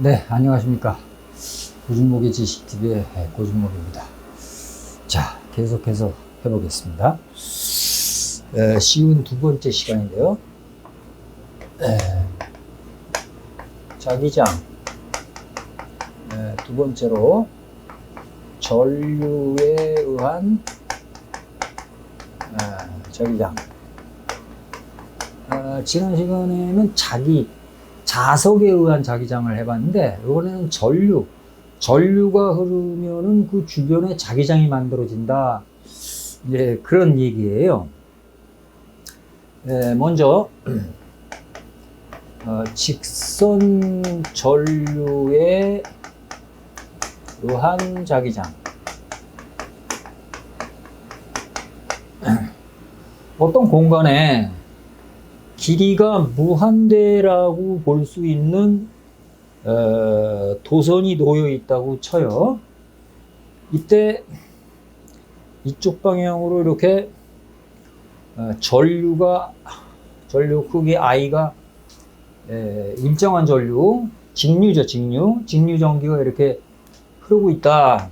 네, 안녕하십니까. 고준목의 지식TV의 고준목입니다. 자, 계속해서 해보겠습니다. 쉬운 두 번째 시간인데요. 자기장. 두 번째로 전류에 의한 자기장. 지난 시간에는 자석에 의한 자기장을 해봤는데, 이번에는 전류가 흐르면은 그 주변에 자기장이 만들어진다. 이제 그런 얘기예요. 먼저, 직선 전류에 의한 자기장. 어떤 공간에 길이가 무한대라고 볼 수 있는 도선이 놓여 있다고 쳐요. 이때 이쪽 방향으로 이렇게 전류 크기 I가 일정한 전류, 직류죠, 직류 전기가 이렇게 흐르고 있다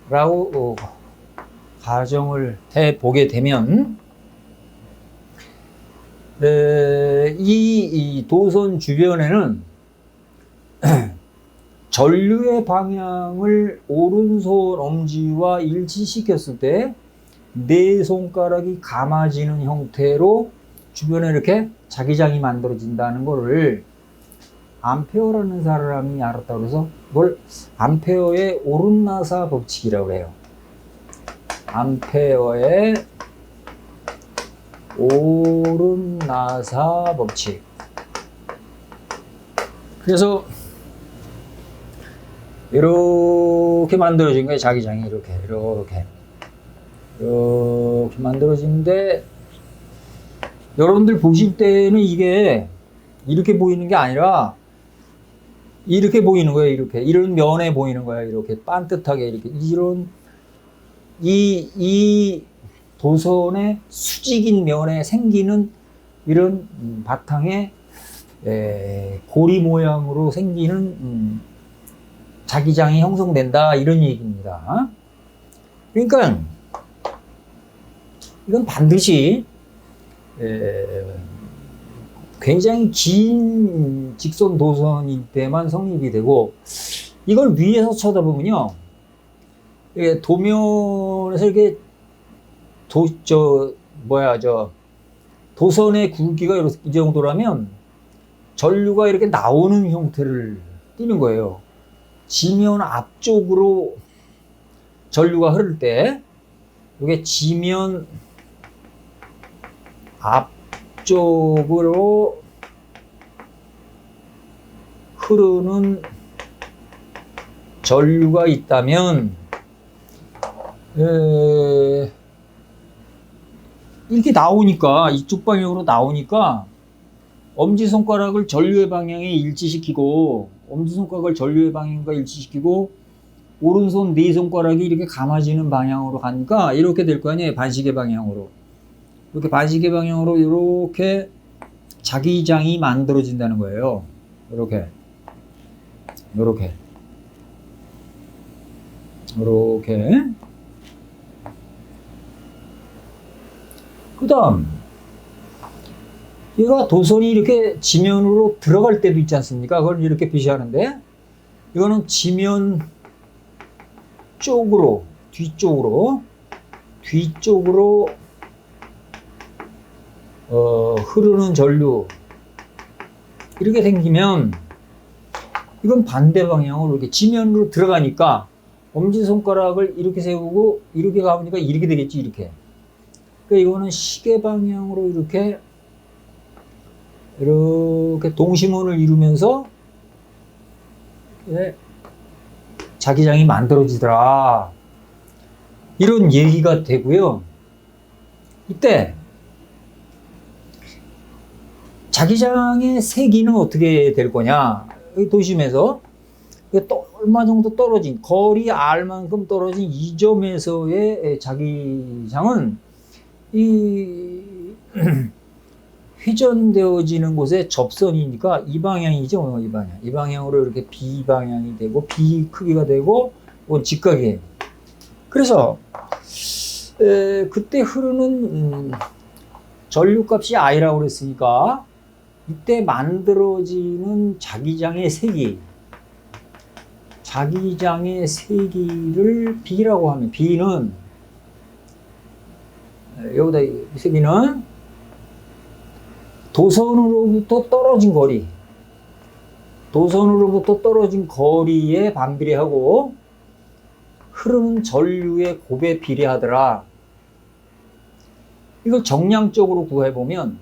라고 가정을 해 보게 되면, 이 도선 주변에는 전류의 방향을 오른손 엄지와 일치시켰을 때 네 손가락이 감아지는 형태로 주변에 이렇게 자기장이 만들어진다는 것을 암페어라는 사람이 알았다고 해서 그걸 암페어의 오른나사 법칙이라고 해요. 암페어의 오른나사 법칙. 그래서 이렇게 만들어진 거예요. 자기장이 이렇게 만들어지는데, 여러분들 보실 때는 이게 이렇게 보이는 게 아니라 이렇게 보이는 거예요. 이런 면에 보이는 거예요. 이렇게 반듯하게 이런 이 도선의 수직인 면에 생기는 이런 바탕에 고리 모양으로 생기는 자기장이 형성된다, 이런 얘기입니다. 그러니까 이건 반드시 굉장히 긴 직선 도선일 때만 성립이 되고, 이걸 위에서 쳐다보면요, 도면에서 이렇게 도선의 굵기가 이 정도라면 전류가 이렇게 나오는 형태를 띠는 거예요. 지면 앞쪽으로 전류가 흐를 때, 이게 지면 앞쪽으로 흐르는 전류가 있다면, 이렇게 나오니까, 이쪽 방향으로 나오니까 엄지손가락을 전류의 방향에 일치시키고, 오른손 네 손가락이 이렇게 감아지는 방향으로 가니까 이렇게 될 거 아니에요. 반시계 방향으로. 이렇게 자기장이 만들어진다는 거예요. 이렇게. 그 다음, 얘가 도선이 이렇게 지면으로 들어갈 때도 있지 않습니까? 그걸 이렇게 표시하는데, 이거는 지면 쪽으로, 뒤쪽으로 흐르는 전류, 이렇게 생기면, 이건 반대 방향으로 이렇게 지면으로 들어가니까 엄지손가락을 이렇게 세우고 이렇게 가보니까 이렇게 되겠지, 이렇게. 그러니까 이거는 시계 방향으로 이렇게 동심원을 이루면서 자기장이 만들어지더라, 이런 얘기가 되고요. 이때 자기장의 세기는 어떻게 될 거냐, 도심에서 얼마 정도 떨어진, 거리 R만큼 떨어진 이 점에서의 자기장은 이 회전되어지는 곳에 접선이니까 이 방향이죠. 이 방향. 이 방향으로 이렇게 B 방향이 되고 B 크기가 되고 이건 직각이에요. 그래서 그때 흐르는 전류값이 I라고 그랬으니까 이때 만들어지는 자기장의 세기, 자기장의 세기를 B라고 하면 B는 여기다 세기는 도선으로부터 떨어진 거리, 도선으로부터 떨어진 거리에 반비례하고 흐르는 전류의 곱에 비례하더라. 이걸 정량적으로 구해보면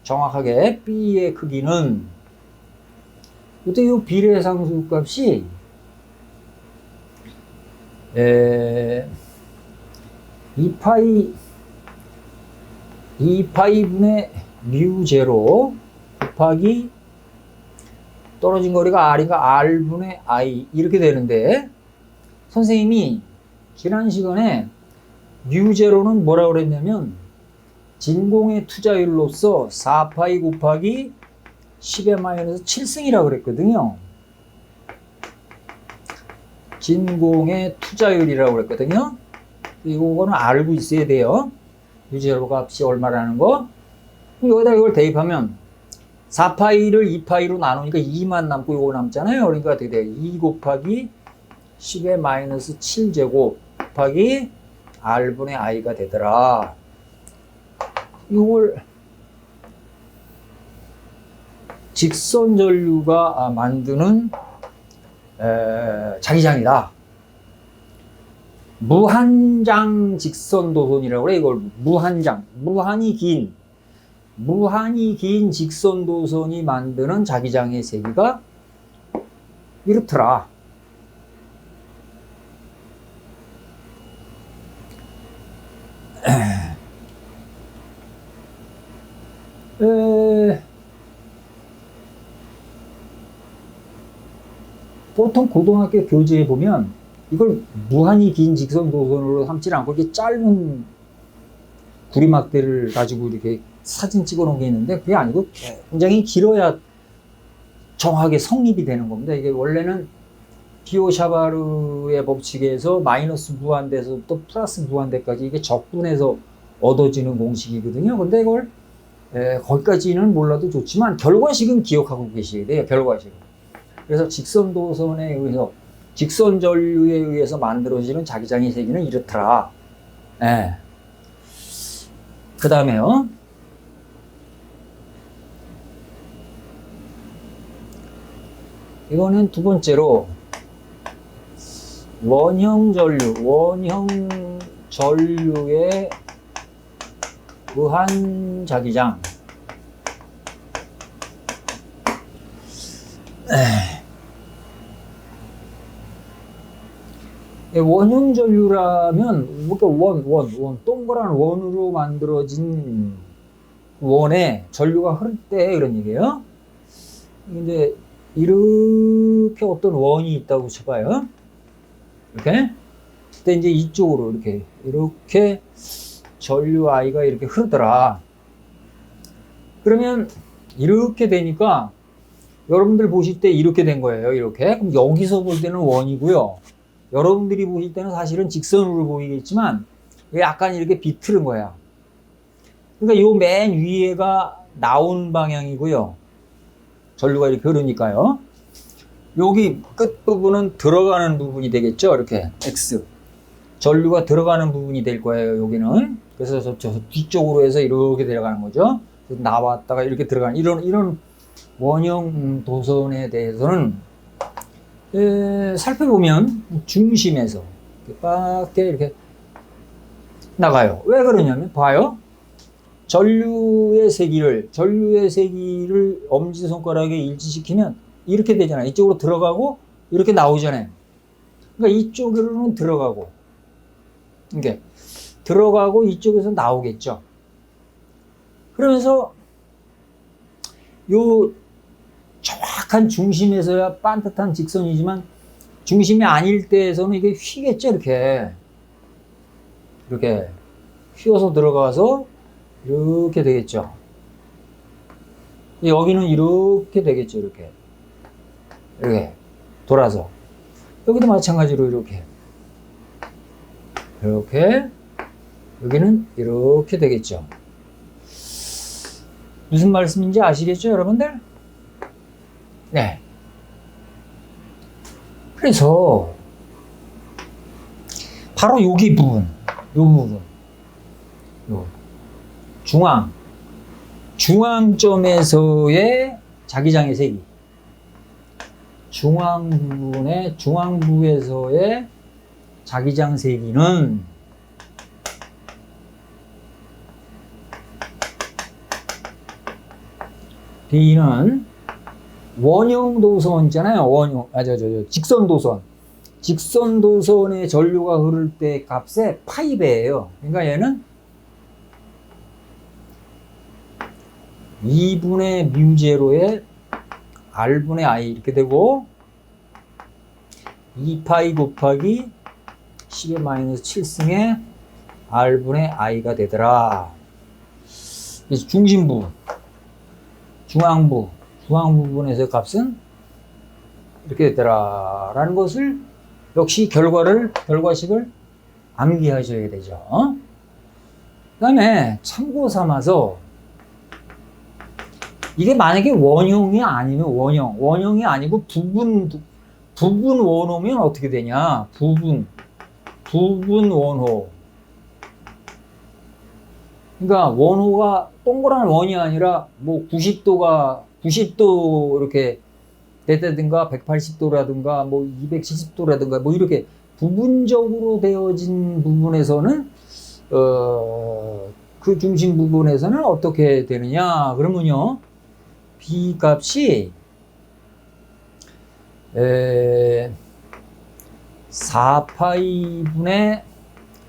정확하게 B의 크기는 이때 이 비례상수 값이 2파이분의 μ0 곱하기 떨어진 거리가 R이니까 R분의 I 이렇게 되는데 선생님이 지난 시간에 μ0는 뭐라고 그랬냐면 진공의 투자율로서 4파이 곱하기 10의 마이너스 7승이라고 그랬거든요. 진공의 투자율이라고 그랬거든요. 이거는 알고 있어야 돼요. μ0 값이 얼마라는 거. 여기다 이걸 대입하면 4파이를 2파이로 나누니까 2만 남고 이거 남잖아요. 그러니까 어떻게 돼요? 2 곱하기 10의 마이너스 7제곱 곱하기 R분의 I가 되더라. 이걸 직선 전류가 만드는 자기장이다. 무한장 직선 도선이라고 그래. 이걸 무한장, 무한히 긴 직선 도선이 만드는 자기장의 세기가 이렇더라. 보통 고등학교 교재에 보면 이걸 무한히 긴 직선 도선으로 삼지 않고 이렇게 짧은 구리막대를 가지고 이렇게 사진 찍어 놓은 게 있는데 그게 아니고 굉장히 길어야 정확하게 성립이 되는 겁니다. 이게 원래는 비오샤바르의 법칙에서 마이너스 무한대에서부터 플러스 무한대까지 이게 적분해서 얻어지는 공식이거든요. 근데 이걸 거기까지는 몰라도 좋지만 결과식은 기억하고 계셔야 돼요. 결과식은. 그래서 직선 도선에 의해서 직선 전류에 의해서 만들어지는 자기장의 세기는 이렇더라. 그 다음에요. 이거는 두 번째로 원형 전류의 무한 자기장. 원형 전류라면 동그란 원으로 만들어진 원에 전류가 흐를 때 그런 얘기예요. 근데 이렇게 어떤 원이 있다고 쳐봐요. 이렇게. 그때 이제 이쪽으로 이렇게 전류 I가 이렇게 흐르더라. 그러면 이렇게 되니까 여러분들 보실 때 이렇게 된 거예요. 이렇게. 그럼 여기서 볼 때는 원이고요. 여러분들이 보실 때는 사실은 직선으로 보이겠지만 약간 이렇게 비틀은 거야. 그러니까 요 맨 위에가 나온 방향이고요. 전류가 이렇게 흐르니까요. 여기 끝부분은 들어가는 부분이 되겠죠. 이렇게 X. 전류가 들어가는 부분이 될 거예요. 여기는. 그래서 저 뒤쪽으로 해서 이렇게 들어가는 거죠. 나왔다가 이렇게 들어가는 이런 원형 도선에 대해서는 살펴보면 중심에서 밖에 이렇게 나가요. 왜 그러냐면 봐요. 전류의 세기를 엄지손가락에 일치시키면 이렇게 되잖아요. 이쪽으로 들어가고 이렇게 나오잖아요. 그러니까 이쪽으로는 들어가고 이게 들어가고 이쪽에서 나오겠죠. 그러면서 요 정확한 중심에서야 반듯한 직선이지만 중심이 아닐 때에서는 이게 휘겠죠. 이렇게 휘어서 들어가서 이렇게 되겠죠. 여기는 이렇게 되겠죠. 이렇게 돌아서 여기도 마찬가지로 이렇게 여기는 이렇게 되겠죠. 무슨 말씀인지 아시겠죠, 여러분들? 네. 그래서 바로 여기 부분, 요 중앙점에서의 자기장의 세기, 중앙부에서의 자기장 세기는 B는 원형 도선 있잖아요. 직선 도선에 전류가 흐를 때 값의 파이배예요. 그러니까 얘는 2분의 뮤제로에 R분의 I 이렇게 되고 2파이 곱하기 10의 마이너스 7승의 R분의 I가 되더라. 그래서 중앙부 부분에서의 값은 이렇게 되더라 라는 것을 역시 결과식을 암기하셔야 되죠. 그 다음에 참고 삼아서 이게 만약에 원형이 아니면 원형이 아니고 부분 원호면 어떻게 되냐? 부분 원호. 그러니까 원호가 동그란 원이 아니라 뭐 90도 이렇게 됐다든가 180도라든가 뭐 270도라든가 뭐 이렇게 부분적으로 되어진 부분에서는 그 중심 부분에서는 어떻게 되느냐? 그러면요. B 값이 4파이분의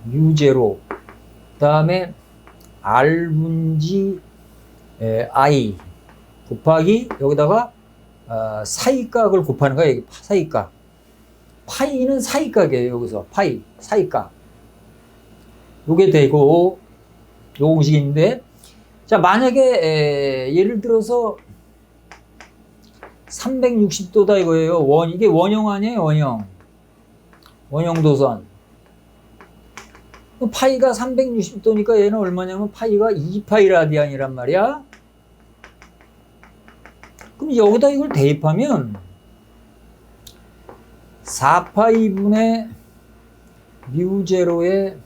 뮤제로 그 다음에 R분지 I 곱하기 여기다가 사이각을 곱하는 거야. 여기 사이각. 파이는 사이각이에요. 여기서 파이 사이각. 요게 되고 요 공식인데 자 만약에 예를 들어서 360도다 이거예요. 이게 원형 아니에요. 원형 도선. 파이가 360도니까 얘는 얼마냐면 파이가 2파이 라디안이란 말이야. 그럼 여기다 이걸 대입하면 4파이분의 뮤제로에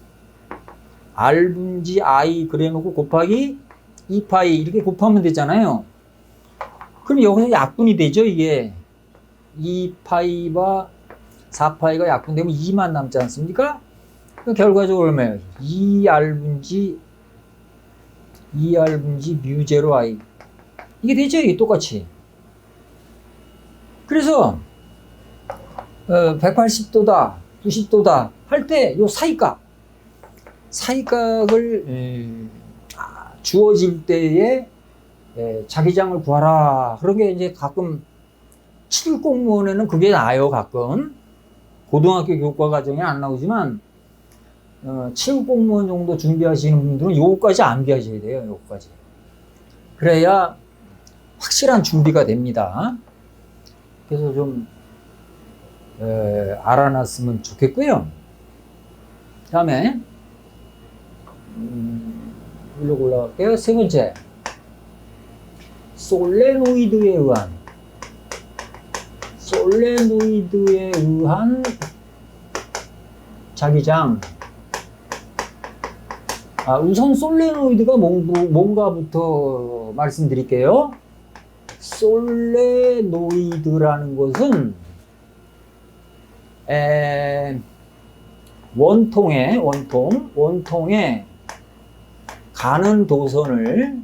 R분지 I 그래놓고 곱하기 2파이 이렇게 곱하면 되잖아요. 그럼 여기서 약분이 되죠. 이게 2파이와 4파이가 약분되면 2만 남지 않습니까? 결과적으로 얼마예요? 2R분지 뮤제로 I 이게 되죠. 이게 똑같이. 그래서 180도다 90도다 할 때 요 사이각을 주어질 때에 자기장을 구하라. 그런 게 이제 가끔 7 공무원에는 그게 나요. 가끔 고등학교 교과 과정에 안 나오지만 7 공무원 정도 준비하시는 분들은 요거까지 암기하셔야 돼요. 요거까지. 그래야 확실한 준비가 됩니다. 그래서 좀 알아놨으면 좋겠고요. 다음에 일로 올라갈게요. 세 번째, 솔레노이드에 의한 자기장. 우선 솔레노이드가 뭔가부터 말씀드릴게요. 솔레노이드라는 것은 원통에 가는 도선을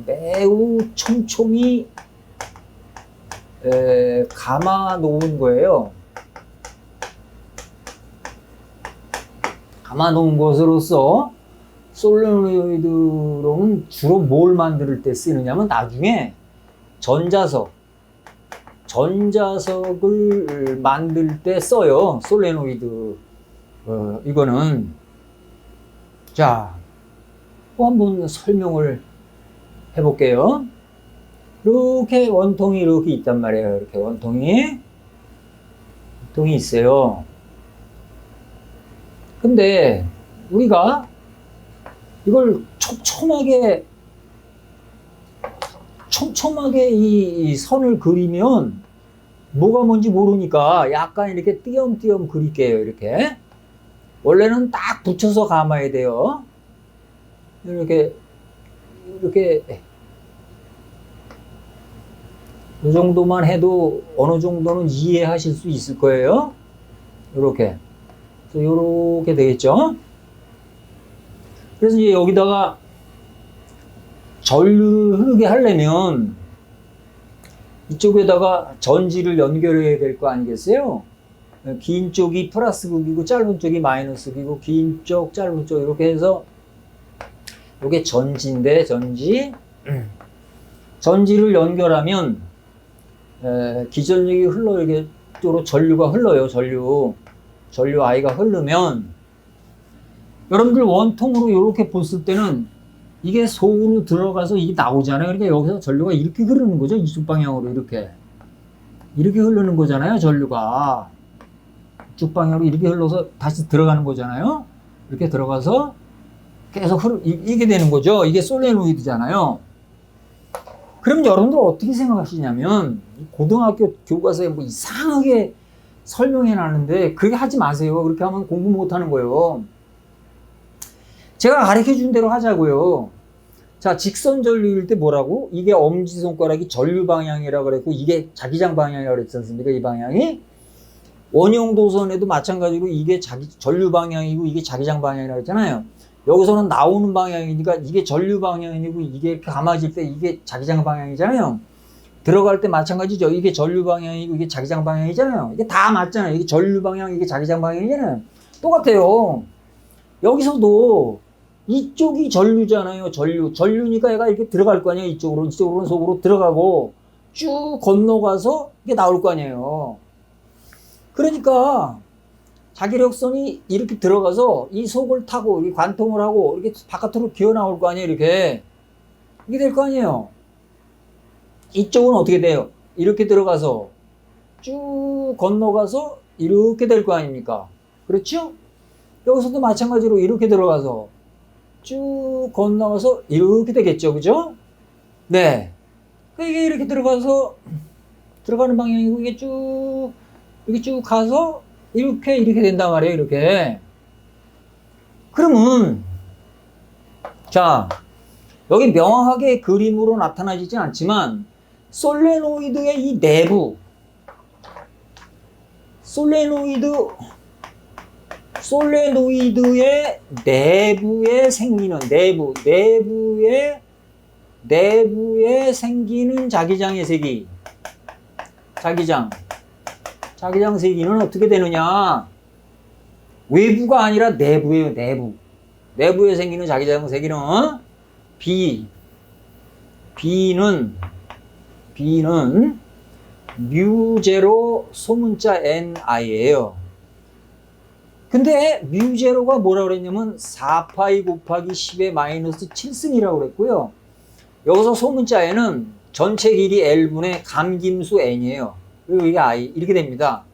매우 촘촘히 감아 놓은 거예요. 감아 놓은 것으로서 솔레노이드로는 주로 뭘 만들 때 쓰느냐면 나중에 전자석을 만들 때 써요. 솔레노이드. 이거는 자, 또 한번 설명을 해볼게요. 이렇게 원통이 이렇게 있단 말이에요. 이렇게 원통이 있어요. 근데 우리가 이걸 촘촘하게 이 선을 그리면 뭐가 뭔지 모르니까 약간 이렇게 띄엄띄엄 그릴게요. 이렇게. 원래는 딱 붙여서 감아야 돼요. 이렇게 이 정도만 해도 어느 정도는 이해하실 수 있을 거예요. 이렇게. 이렇게 되겠죠. 그래서 이제 여기다가 전류를 흐르게 하려면 이쪽에다가 전지를 연결해야 될 거 아니겠어요? 긴 쪽이 플러스 극이고 짧은 쪽이 마이너스 극이고 긴 쪽, 짧은 쪽 이렇게 해서 이게 전지인데 전지를 연결하면 기전력이 흘러 이렇게 쪽으로 전류가 흘러요. 전류 I가 흐르면 여러분들 원통으로 이렇게 봤을 때는 이게 속으로 들어가서 이게 나오잖아요. 그러니까 여기서 전류가 이렇게 흐르는 거죠. 이쪽 방향으로 이렇게 흐르는 거잖아요. 전류가 이쪽 방향으로 이렇게 흘러서 다시 들어가는 거잖아요. 이렇게 들어가서 계속 이게 되는 거죠. 이게 솔레노이드잖아요. 그럼 여러분들 어떻게 생각하시냐면 고등학교 교과서에 뭐 이상하게 설명해 놨는데 그렇게 하지 마세요. 그렇게 하면 공부 못 하는 거예요. 제가 가르쳐 준 대로 하자고요. 자, 직선 전류일 때 뭐라고? 이게 엄지손가락이 전류 방향이라고 그랬고 이게 자기장 방향이라고 그랬지 않습니까? 이 방향이 원형 도선에도 마찬가지로 이게 전류 방향이고 이게 자기장 방향이라고 했잖아요. 여기서는 나오는 방향이니까 이게 전류 방향이고 이게 이렇게 감아질 때 이게 자기장 방향이잖아요. 들어갈 때 마찬가지죠. 이게 전류 방향이고 이게 자기장 방향이잖아요. 이게 다 맞잖아요. 이게 전류 방향, 이게 자기장 방향이잖아요. 똑같아요. 여기서도 이쪽이 전류잖아요. 전류니까 얘가 이렇게 들어갈 거 아니에요. 이쪽으로는 속으로 들어가고 쭉 건너가서 이게 나올 거 아니에요. 그러니까 자기력선이 이렇게 들어가서 이 속을 타고 이렇게 관통을 하고 이렇게 바깥으로 기어 나올 거 아니에요. 이게 될 거 아니에요. 이쪽은 어떻게 돼요? 이렇게 들어가서 쭉 건너가서 이렇게 될 거 아닙니까? 그렇죠? 여기서도 마찬가지로 이렇게 들어가서 쭉 건너가서 이렇게 되겠죠. 그죠? 네. 이게 이렇게 들어가서 들어가는 방향이고 이게 쭉 가서 이렇게 된단 말이에요. 이렇게. 그러면 자, 여기 명확하게 그림으로 나타나지진 않지만 솔레노이드의 이 내부 솔레노이드의 내부에 생기는 내부에 생기는 자기장의 세기 자기장 세기는 어떻게 되느냐? 외부가 아니라 내부예요. 내부에 생기는 자기장 세기는 B는 뮤제로 소문자 NI예요. 근데 뮤제로가 뭐라 그랬냐면 4파이 곱하기 10의 마이너스 7승이라고 그랬고요. 여기서 소문자 N은 전체 길이 L분의 감김수 N이에요. 그리고 이게 I 이렇게 됩니다.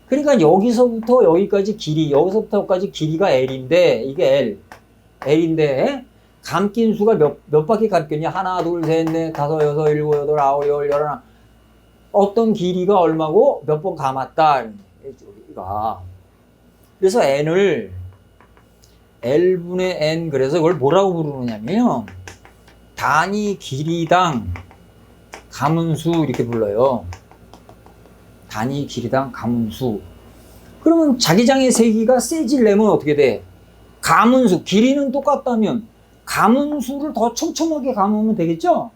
그러니까 여기서부터 여기까지 여기서부터 여기까지 길이가 L인데 이게 L인데 감김수가 몇 바퀴 감겼냐? 하나, 둘, 셋, 넷, 다섯, 여섯, 일곱, 여덟, 아홉, 열, 열하나. 어떤 길이가 얼마고 몇 번 감았다. 그래서 N을 L분의 N 그래서 이걸 뭐라고 부르느냐면 단위 길이당 가문수 이렇게 불러요. 단위 길이당 가문수. 그러면 자기장의 세기가 세지려면 어떻게 돼? 가문수, 길이는 똑같다면 가문수를 더 촘촘하게 감으면 되겠죠?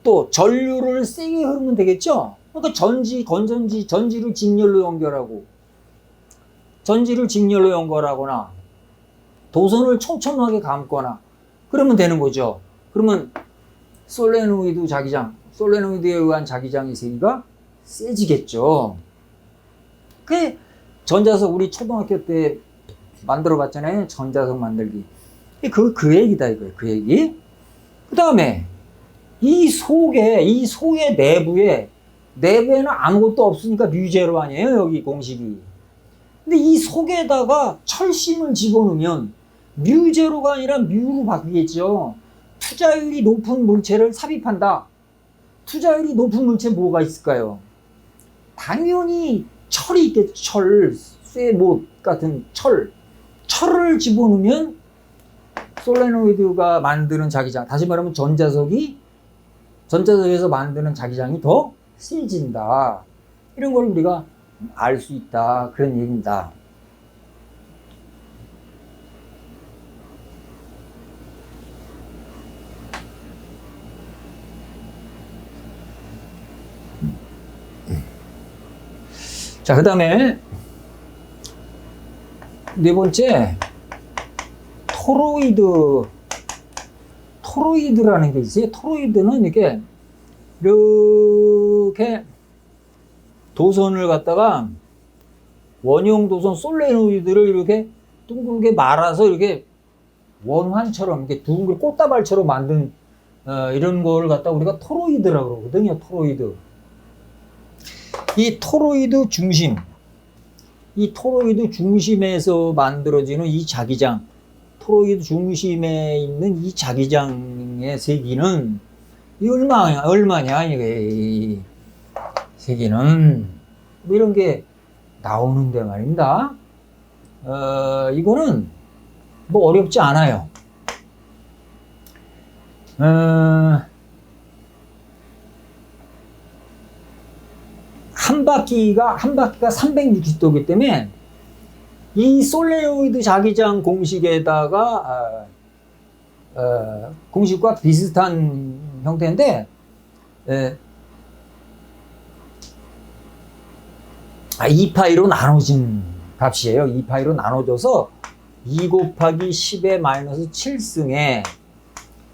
또 전류를 세게 흐르면 되겠죠? 그러니까 전지를 직렬로 연결하거나 도선을 촘촘하게 감거나 그러면 되는 거죠. 그러면 솔레노이드에 의한 자기장의 세기가 세지겠죠. 그 전자석 우리 초등학교 때 만들어 봤잖아요. 전자석 만들기. 그 얘기다 이거예요. 그 얘기. 그 다음에 이 속의 내부에는 아무것도 없으니까 뮤제로 아니에요, 여기 공식이. 근데 이 속에다가 철심을 집어넣으면 뮤제로가 아니라 뮤로 바뀌겠죠. 투자율이 높은 물체를 삽입한다. 투자율이 높은 물체 뭐가 있을까요? 당연히 철이 있겠죠. 철, 쇠못 같은 철을 집어넣으면 솔레노이드가 만드는 자기장, 다시 말하면 전자석에서 만드는 자기장이 더 세진다. 이런 걸 우리가 알 수 있다. 그런 얘기입니다. 자, 그 다음에 네 번째, 토로이드라는 게 있어요. 토로이드는 이렇게 도선을 갖다가 원형 도선 솔레노이드를 이렇게 둥글게 말아서 이렇게 원환처럼 이렇게 둥글 꽃다발처럼 만든 이런 걸 갖다 우리가 토로이드라고 그러거든요. 토로이드. 이 토로이드 중심에서 만들어지는 이 자기장, 토로이드 중심에 있는 이 자기장의 세기는 이 얼마냐 이 세기는 뭐 이런 게 나오는데 말입니다. 이거는 뭐 어렵지 않아요. 한 바퀴가 360도이기 때문에 이 솔레노이드 자기장 공식에다가 공식과 비슷한 형태인데 2파이로 나눠진 값이에요. 2파이로 나눠져서 2 곱하기 10의 마이너스 7승에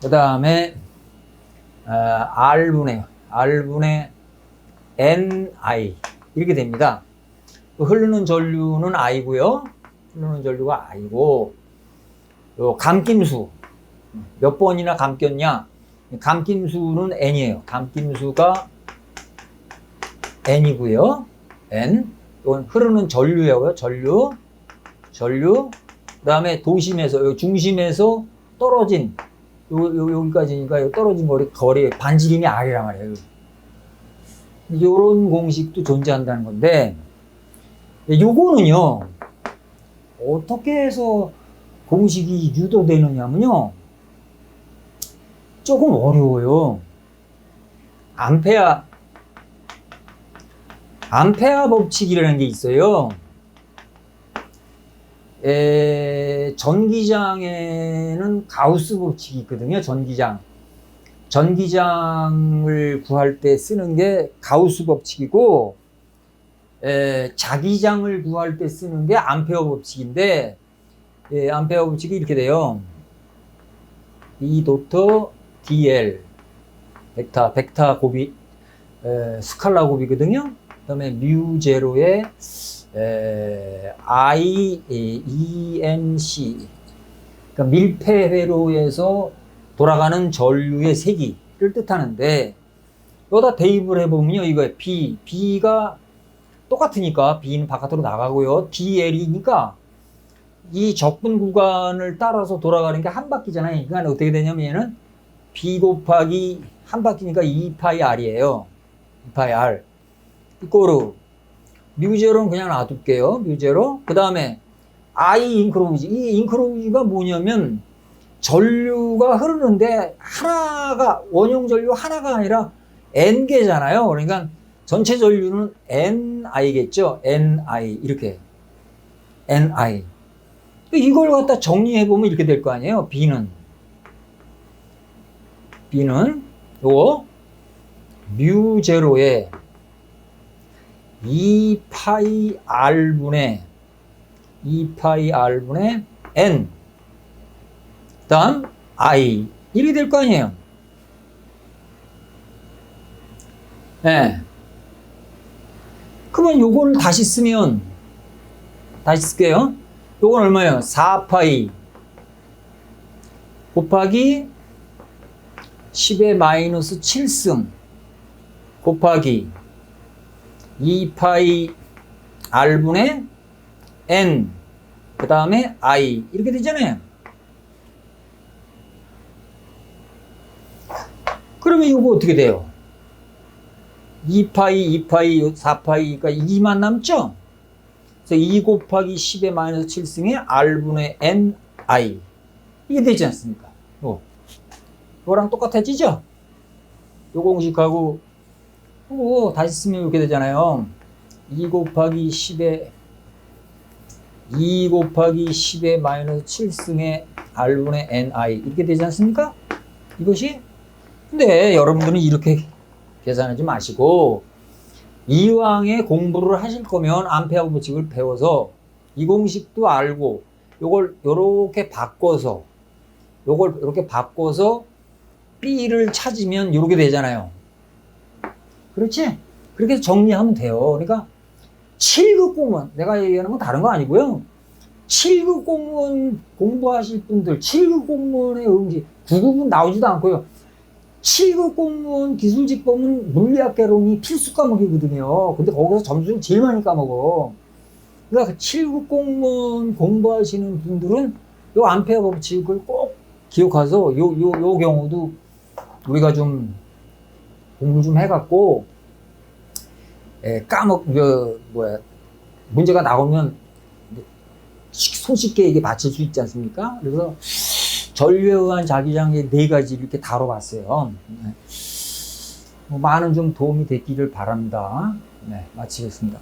그 다음에 R분의 NI 이렇게 됩니다. 흐르는 전류는 I고요. 흐르는 전류가 I고 감김수 몇 번이나 감겼냐? 감김수는 N이에요. 감김수가 N이고요. N. 이건 흐르는 전류예요. 전류. 그 다음에 도심에서, 중심에서 떨어진, 여기까지니까 떨어진 거리, 반지름이 R이란 말이에요. 이런 공식도 존재한다는 건데, 요거는요, 어떻게 해서 공식이 유도되느냐면요, 조금 어려워요. 암페아 법칙이라는 게 있어요. 전기장에는 가우스 법칙이 있거든요. 전기장을 구할 때 쓰는 게 가우스 법칙이고, 자기장을 구할 때 쓰는 게 암페어 법칙인데, 암페어 법칙이 이렇게 돼요. E 도트 DL 벡터 곱이 스칼라 곱이거든요. 그 다음에 뮤 제로에 I ENC 그러니까 밀폐 회로에서 돌아가는 전류의 세기를 뜻하는데, 여기다 대입을 해보면요, 이거 B가 똑같으니까 B는 바깥으로 나가고요, DL이니까 이 적분 구간을 따라서 돌아가는 게 한 바퀴잖아요. 그러니까 어떻게 되냐면 얘는 B 곱하기 한 바퀴니까 2파이 R이에요. 2파이 R 이꼬르 뮤제로는 그냥 놔둘게요. 뮤제로. 그 다음에 I 인크로우지. 이 인크로우지가 뭐냐면 전류가 흐르는데 원형 전류 하나가 아니라 N개잖아요. 그러니까 전체 전류는 NI겠죠. NI 이렇게 NI. 이걸 갖다 정리해보면 이렇게 될 거 아니에요. B는 요거 뮤제로에 2파이 R분의 N 그 다음 I 이렇게 될 거 아니에요. 네. 그러면 요거를 다시 쓸게요. 요건 얼마예요? 4파이 곱하기 10의 마이너스 7승 곱하기 2파이 r분의 n 그 다음에 i 이렇게 되잖아요. 그러면 이거 어떻게 돼요? 2파이, 4파이가 2만 남죠? 그래서 2 곱하기 10의 마이너스 7승의 r분의 n i 이게 되지 않습니까? 이거랑 똑같아지죠? 요 공식하고 다시 쓰면 이렇게 되잖아요. 2 곱하기 10의 마이너스 7승의 r분의 ni 이렇게 되지 않습니까? 이것이. 근데 여러분들은 이렇게 계산하지 마시고 이왕에 공부를 하실 거면 암페어 법칙을 배워서 이 공식도 알고 요걸 요렇게 바꿔서 B를 찾으면 이렇게 되잖아요. 그렇지? 그렇게 해서 정리하면 돼요. 그러니까 7급 공무원, 내가 얘기하는 건 다른 거 아니고요. 7급 공무원 공부하실 분들, 7급 공무원의 응시, 9급은 나오지도 않고요. 7급 공무원 기술직 보면 물리학 개론이 필수 과목이거든요. 근데 거기서 점수를 제일 많이 까먹어. 그러니까 7급 공무원 공부하시는 분들은 요 암페어 법칙을 꼭 기억해서 요 경우도 우리가 좀 공부 좀 해갖고 문제가 나오면 손쉽게 이게 맞힐 수 있지 않습니까? 그래서 전류에 의한 자기장애 4가지 이렇게 다뤄봤어요. 많은 좀 도움이 됐기를 바랍니다. 네, 마치겠습니다.